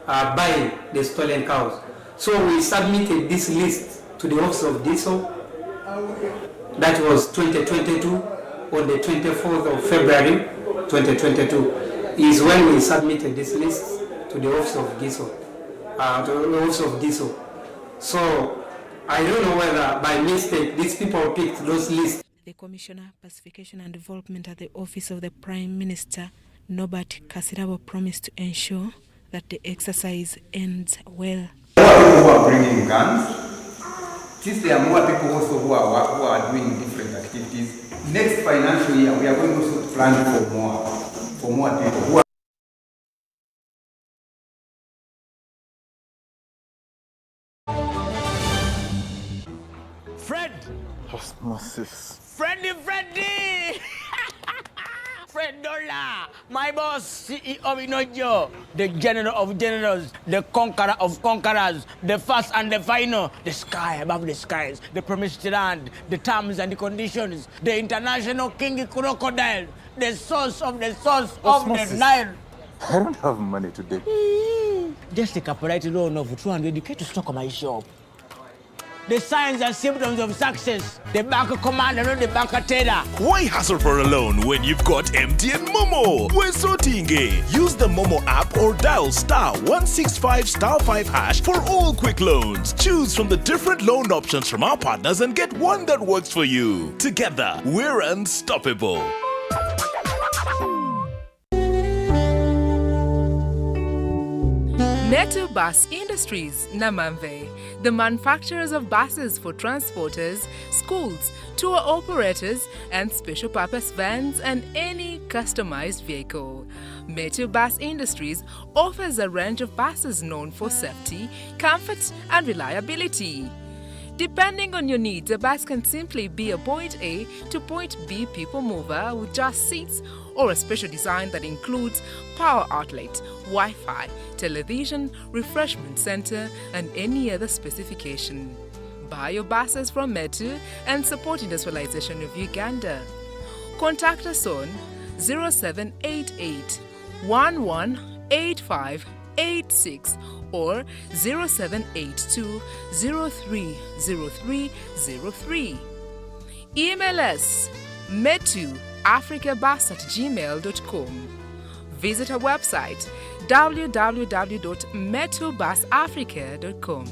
buying the stolen cows. So we submitted this list to the Office of Diesel. That was 2022, on the 24th of February 2022, is when we submitted this list to the Office of Diesel. So I don't know whether by mistake these people picked those lists. The Commissioner, Pacification and Development at the Office of the Prime Minister, Norbert Kasirabo, promised to ensure that the exercise ends well. There are people who are bringing guns. Since there are more people also who are doing different activities, next financial year we are going also to plan for more people who are Fred! Osmosis. Freddy! Fred Dollar, my boss, CEO Inojo, the general of generals, the conqueror of conquerors, the first and the final, the sky above the skies, the promised land, the terms and the conditions, the international king crocodile, the source of the Nile. I don't have money today. Just take a polite loan of 200k to stock on my shop. The signs and symptoms of success. The bank commander, not the bank teller. Why hassle for a loan when you've got MTN Momo? We're sorting it. Use the Momo app or dial *165*5# for all quick loans. Choose from the different loan options from our partners and get one that works for you. Together, we're unstoppable. Metu Bus Industries, Namamve, the manufacturers of buses for transporters, schools, tour operators, and special purpose vans and any customized vehicle. Metu Bus Industries offers a range of buses known for safety, comfort, and reliability. Depending on your needs, a bus can simply be a point A to point B people mover with just seats, or a special design that includes power outlet, Wi-Fi, television, refreshment center, and any other specification. Buy your buses from Metu and support industrialization of Uganda. Contact us on 0788 118586 or 0782 030303. Email us metuafricabus@gmail.com. Visit our website www.metubusafrica.com.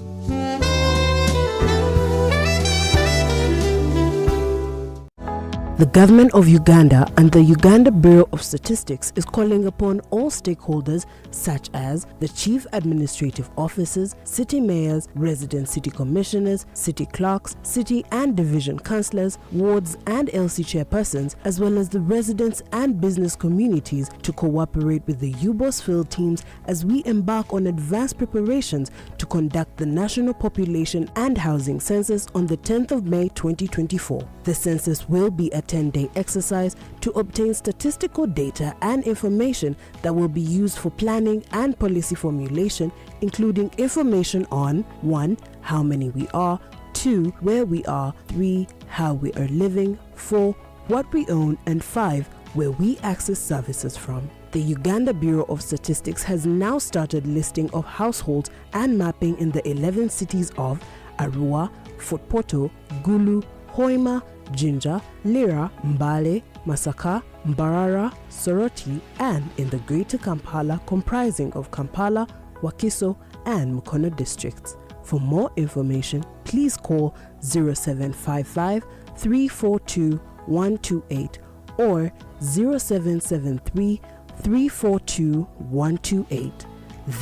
The government of Uganda and the Uganda Bureau of Statistics is calling upon all stakeholders such as the chief administrative officers, city mayors, resident city commissioners, city clerks, city and division councillors, wards and LC chairpersons, as well as the residents and business communities to cooperate with the UBOS field teams as we embark on advanced preparations to conduct the National Population and Housing Census on the 10th of May 2024. The census will be a 10-day exercise to obtain statistical data and information that will be used for planning and policy formulation, including information on 1. How many we are, 2. Where we are, 3. How we are living, 4. What we own, and 5. Where we access services from. The Uganda Bureau of Statistics has now started listing of households and mapping in the 11 cities of Arua, Fort Portal, Gulu, Hoima, Jinja, Lira, Mbale, Masaka, Mbarara, Soroti, and in the Greater Kampala comprising of Kampala, Wakiso, and Mukono districts. For more information, please call 0755 342 128 or 0773 342 128.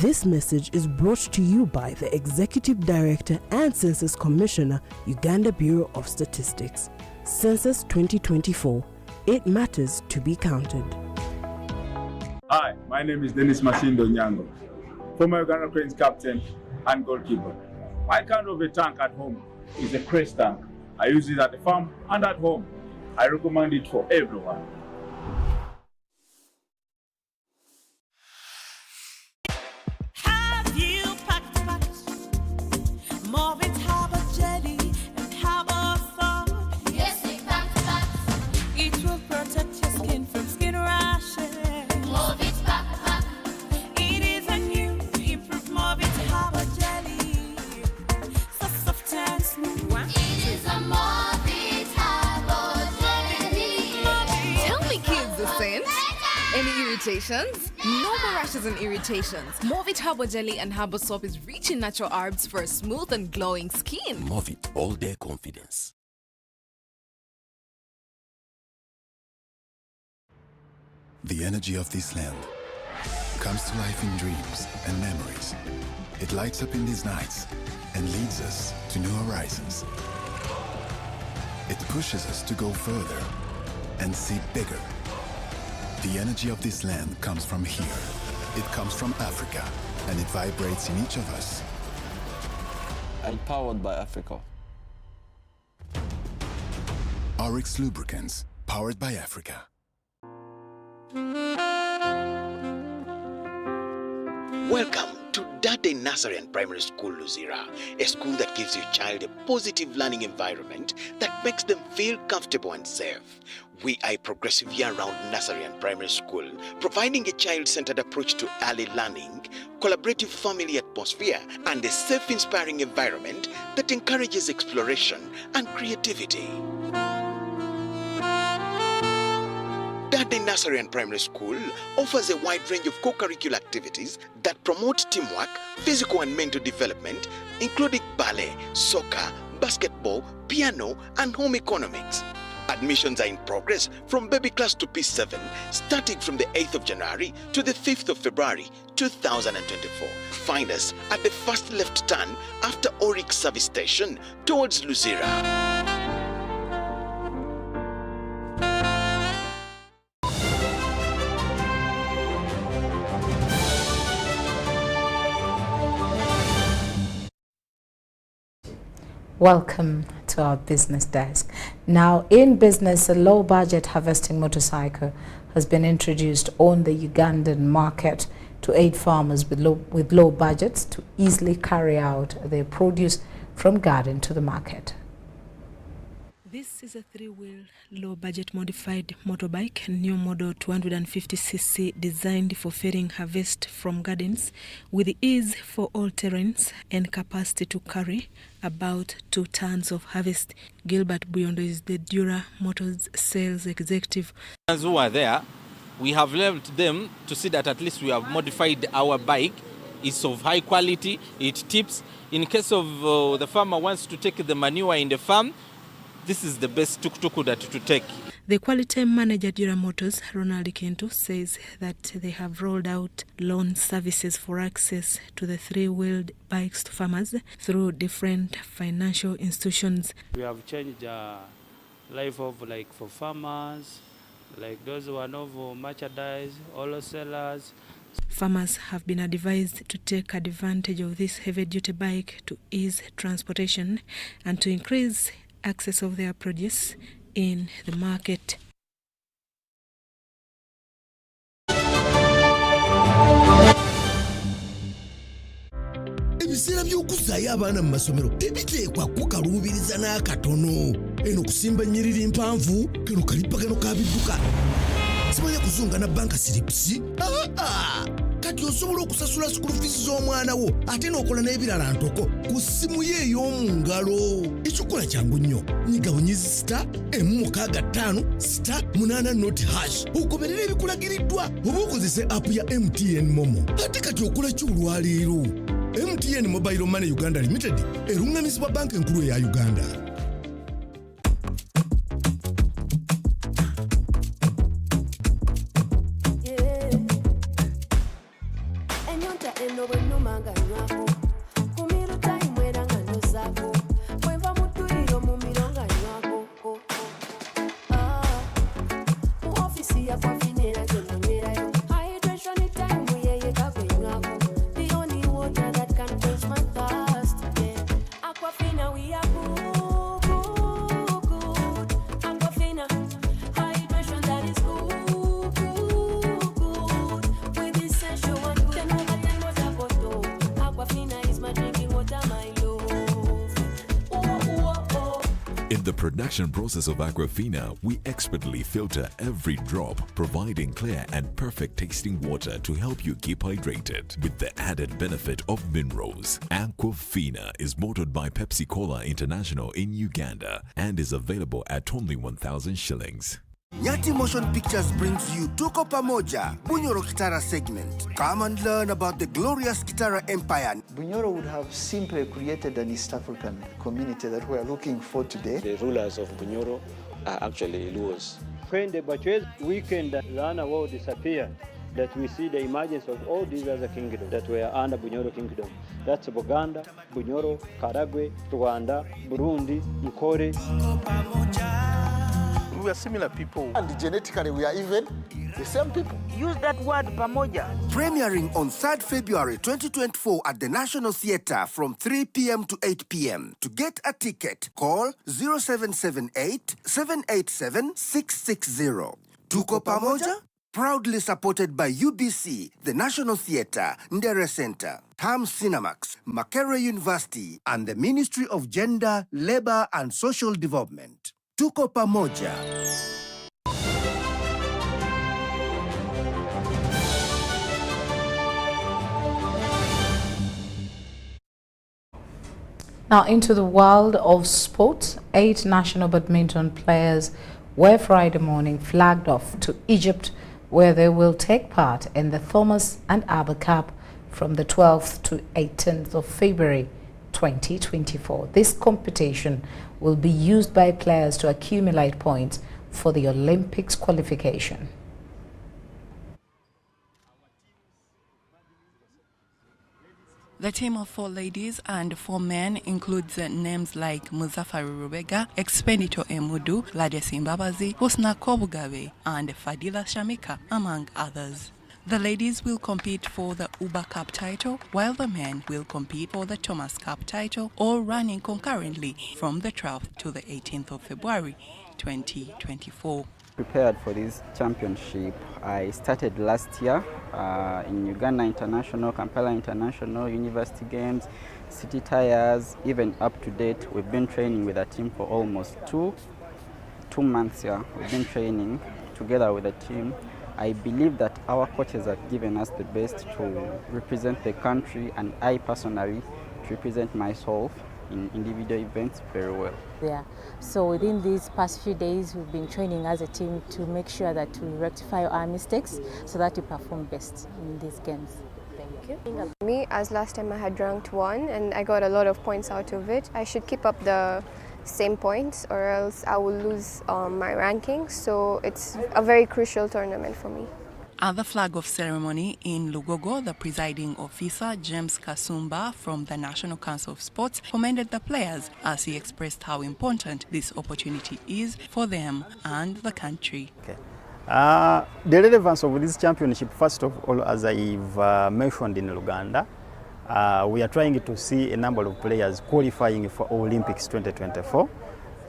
This message is brought to you by the Executive Director and Census Commissioner, Uganda Bureau of Statistics. Census 2024. It matters to be counted. Hi, my name is Dennis Masindo Nyango, former Uganda Cranes captain and goalkeeper. My kind of a tank at home is a Cranes tank. I use it at the farm and at home. I recommend it for everyone. Irritations? No more rashes and irritations. Movit Herbal Jelly and Herbal Soap is rich in natural herbs for a smooth and glowing skin. Movit All Day Confidence. The energy of this land comes to life in dreams and memories. It lights up in these nights and leads us to new horizons. It pushes us to go further and see bigger. The energy of this land comes from here. It comes from Africa, and it vibrates in each of us. And powered by Africa. Oryx Lubricants, powered by Africa. Welcome to Dade Nursery and Primary School Luzira, a school that gives your child a positive learning environment that makes them feel comfortable and safe. We are a progressive year-round nursery and primary school, providing a child-centered approach to early learning, collaborative family atmosphere, and a safe, inspiring environment that encourages exploration and creativity. Dade Nursery and Primary School offers a wide range of co-curricular activities that promote teamwork, physical and mental development, including ballet, soccer, basketball, piano, and home economics. Admissions are in progress from baby class to P7, starting from the 8th of January to the 5th of February 2024. Find us at the first left turn after Oryx Service Station towards Luzira. Welcome to our business desk. Now, in business, a low-budget harvesting motorcycle has been introduced on the Ugandan market to aid farmers with low budgets to easily carry out their produce from garden to the market. This is a three-wheel, low-budget modified motorbike, new model 250cc, designed for ferrying harvest from gardens with ease for all terrains and capacity to carry about 2 tons of harvest. Gilbert Buyondo is the Dura Motors sales executive. As who are there, we have left them to see that at least we have modified our bike. It's of high quality, it tips. In case of the farmer wants to take the manure in the farm, this is the best tuk-tuk that to take. The quality manager Dura Motors, Ronald Kento, says that they have rolled out loan services for access to the three-wheeled bikes to farmers through different financial institutions. We have changed life of like for farmers, like those who are novel merchandise, all sellers. Farmers have been advised to take advantage of this heavy-duty bike to ease transportation and to increase access of their produce in the market. Ebiseera by'okuzaayo abaana mu masomero tebiteekwa kukaluubiriza n'akatono. Eno kusimba nnyiriri mpanvu, kano kalipagano ka bidduka. Simanya kuzunga na banka siripsi. Kati osobola okusasula school fees z'omwana wo ate n'okola n'ebirala ntoko ku ssimu ye ey'omu ngalo. Ekikola kyangu nnyo. Nyiga bunyizi *5*8 ogoberera ebikulagiriddwa oba okozese app ya MTN Momo. Ate kati okola ki olwaleero? MTN Mobile Money Uganda Limited erungamizibwa banka enkulu eya Uganda. In the production process of Aquafina, we expertly filter every drop, providing clear and perfect tasting water to help you keep hydrated with the added benefit of minerals. Aquafina is bottled by Pepsi Cola International in Uganda and is available at only 1,000 shillings. Nyati Motion Pictures brings you Tuko Pamoja, Bunyoro Kitara segment. Come and learn about the glorious Kitara Empire. Bunyoro would have simply created an East African community that we are looking for today. The rulers of Bunyoro are actually Luos. When the Bachwez weekend Lana war disappeared, that we see the emergence of all these other kingdoms that were under Bunyoro Kingdom. That's Buganda, Bunyoro, Karagwe, Rwanda, Burundi, Nkore. We are similar people, and genetically we are even the same people. Use that word pamoja. Premiering on 3rd February 2024 at the National Theatre from 3 p.m. to 8 p.m. To get a ticket, call 0778 787 660. Tuko Pamoja, proudly supported by UBC, the National Theatre, Ndere Center, Ham Cinemax, Makerere University, and the Ministry of Gender, Labor and Social Development. Tuko Pamoja. Now into the world of sports, 8 national badminton players were Friday morning flagged off to Egypt, where they will take part in the Thomas and Albert Cup from the 12th to 18th of February 2024. This competition will be used by players to accumulate points for the Olympics qualification. The team of 4 ladies and 4 men includes names like Muzaffari Rubega, Expedito Emudu, Ladesi Mbabazi, Husna Kobugabe, and Fadila Shamika, among others. The ladies will compete for the Uber Cup title, while the men will compete for the Thomas Cup title, all running concurrently from the 12th to the 18th of February 2024. Prepared for this championship. I started last year in Uganda International, Kampala International, University Games, City Tires, even up to date. We've been training with a team for almost two months here. We've been training together with a team. I believe that our coaches have given us the best to represent the country, and I personally represent myself in individual events very well. Yeah. So within these past few days, we've been training as a team to make sure that we rectify our mistakes so that we perform best in these games. Thank you. Me, as last time I had ranked 1 and I got a lot of points out of it, I should keep up the same points or else I will lose my ranking. So it's a very crucial tournament for me. At the flag off ceremony in Lugogo, the presiding officer, James Kasumba from the National Council of Sports, commended the players as he expressed how important this opportunity is for them and the country. Okay. The relevance of this championship, first of all, as I've mentioned in Uganda, we are trying to see a number of players qualifying for Olympics 2024,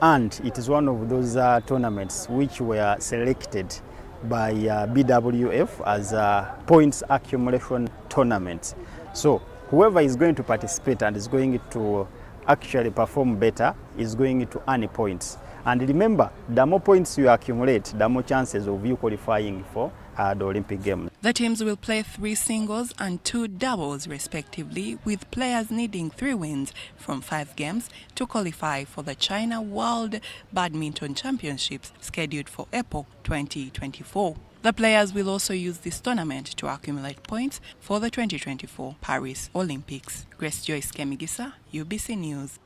and it is one of those tournaments which were selected by BWF as a points accumulation tournament. So whoever is going to participate and is going to actually perform better is going to earn points. And remember, the more points you accumulate, the more chances of you qualifying for the Olympic Games. The teams will play 3 singles and 2 doubles respectively, with players needing 3 wins from 5 games to qualify for the China World Badminton Championships scheduled for April 2024. The players will also use this tournament to accumulate points for the 2024 Paris Olympics. Grace Joyce Kemigisa, UBC News.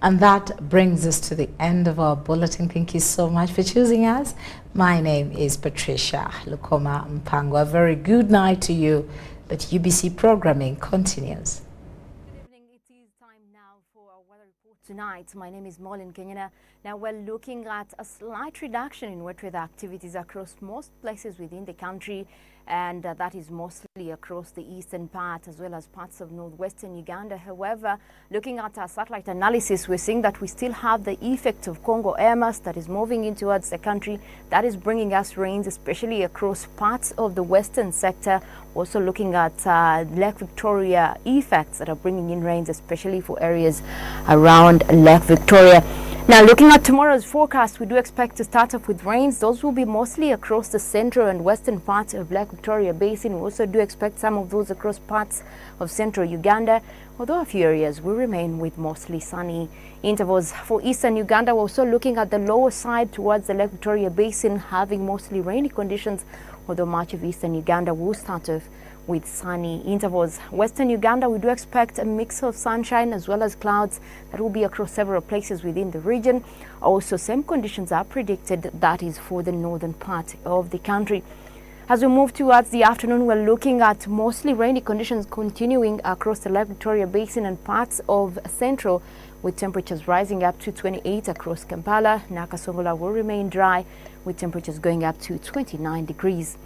And that brings us to the end of our bulletin. Thank you so much for choosing us. My name is Patricia Lukoma Mpango. A very good night to you, but UBC programming continues. Good evening. It is time now for our weather report tonight. My name is Molin Kenyana. Now we're looking at a slight reduction in wet weather activities across most places within the country, and that is mostly across the eastern part as well as parts of northwestern Uganda. However, looking at our satellite analysis, we're seeing that we still have the effect of Congo air mass that is moving in towards the country. That is bringing us rains, especially across parts of the western sector. Also looking at Lake Victoria effects that are bringing in rains, especially for areas around Lake Victoria. Now, looking at tomorrow's forecast, we do expect to start off with rains. Those will be mostly across the central and western parts of Lake Victoria Basin. We also do expect some of those across parts of central Uganda, although a few areas will remain with mostly sunny intervals. For eastern Uganda, we're also looking at the lower side towards the Lake Victoria Basin, having mostly rainy conditions, although much of eastern Uganda will start off with sunny intervals. Western Uganda, we do expect a mix of sunshine as well as clouds that will be across several places within the region. Also, same conditions are predicted, that is for the northern part of the country. As we move towards the afternoon, we're looking at mostly rainy conditions continuing across the Lake Victoria Basin and parts of central, with temperatures rising up to 28 across Kampala. Nakasongola will remain dry, with temperatures going up to 29 degrees.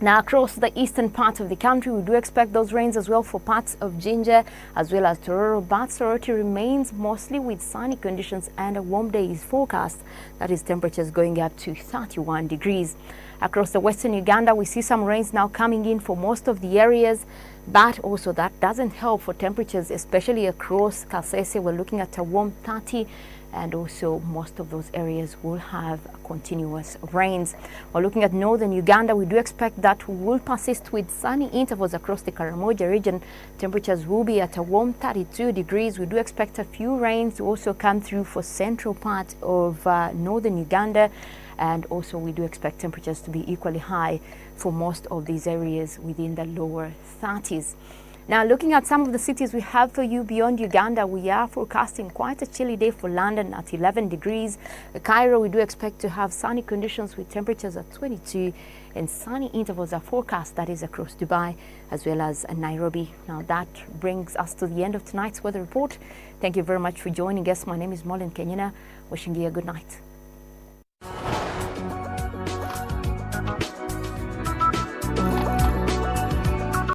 Now, across the eastern part of the country, we do expect those rains as well for parts of Jinja as well as Tororo, but Soroti remains mostly with sunny conditions and a warm day is forecast. That is temperatures going up to 31 degrees. Across the western Uganda, we see some rains now coming in for most of the areas, but also that doesn't help for temperatures, especially across Kasese. We're looking at a warm 30, and also most of those areas will have continuous rains. While looking at northern Uganda, we do expect that will persist with sunny intervals across the Karamoja region. Temperatures will be at a warm 32 degrees. We do expect a few rains to also come through for central part of northern Uganda, and also we do expect temperatures to be equally high for most of these areas within the lower 30s. Now, looking at some of the cities we have for you beyond Uganda, we are forecasting quite a chilly day for London at 11 degrees. Cairo, we do expect to have sunny conditions with temperatures at 22, and sunny intervals are forecast, that is across Dubai as well as Nairobi. Now, that brings us to the end of tonight's weather report. Thank you very much for joining us. My name is Molin Kenyina, wishing you a good night.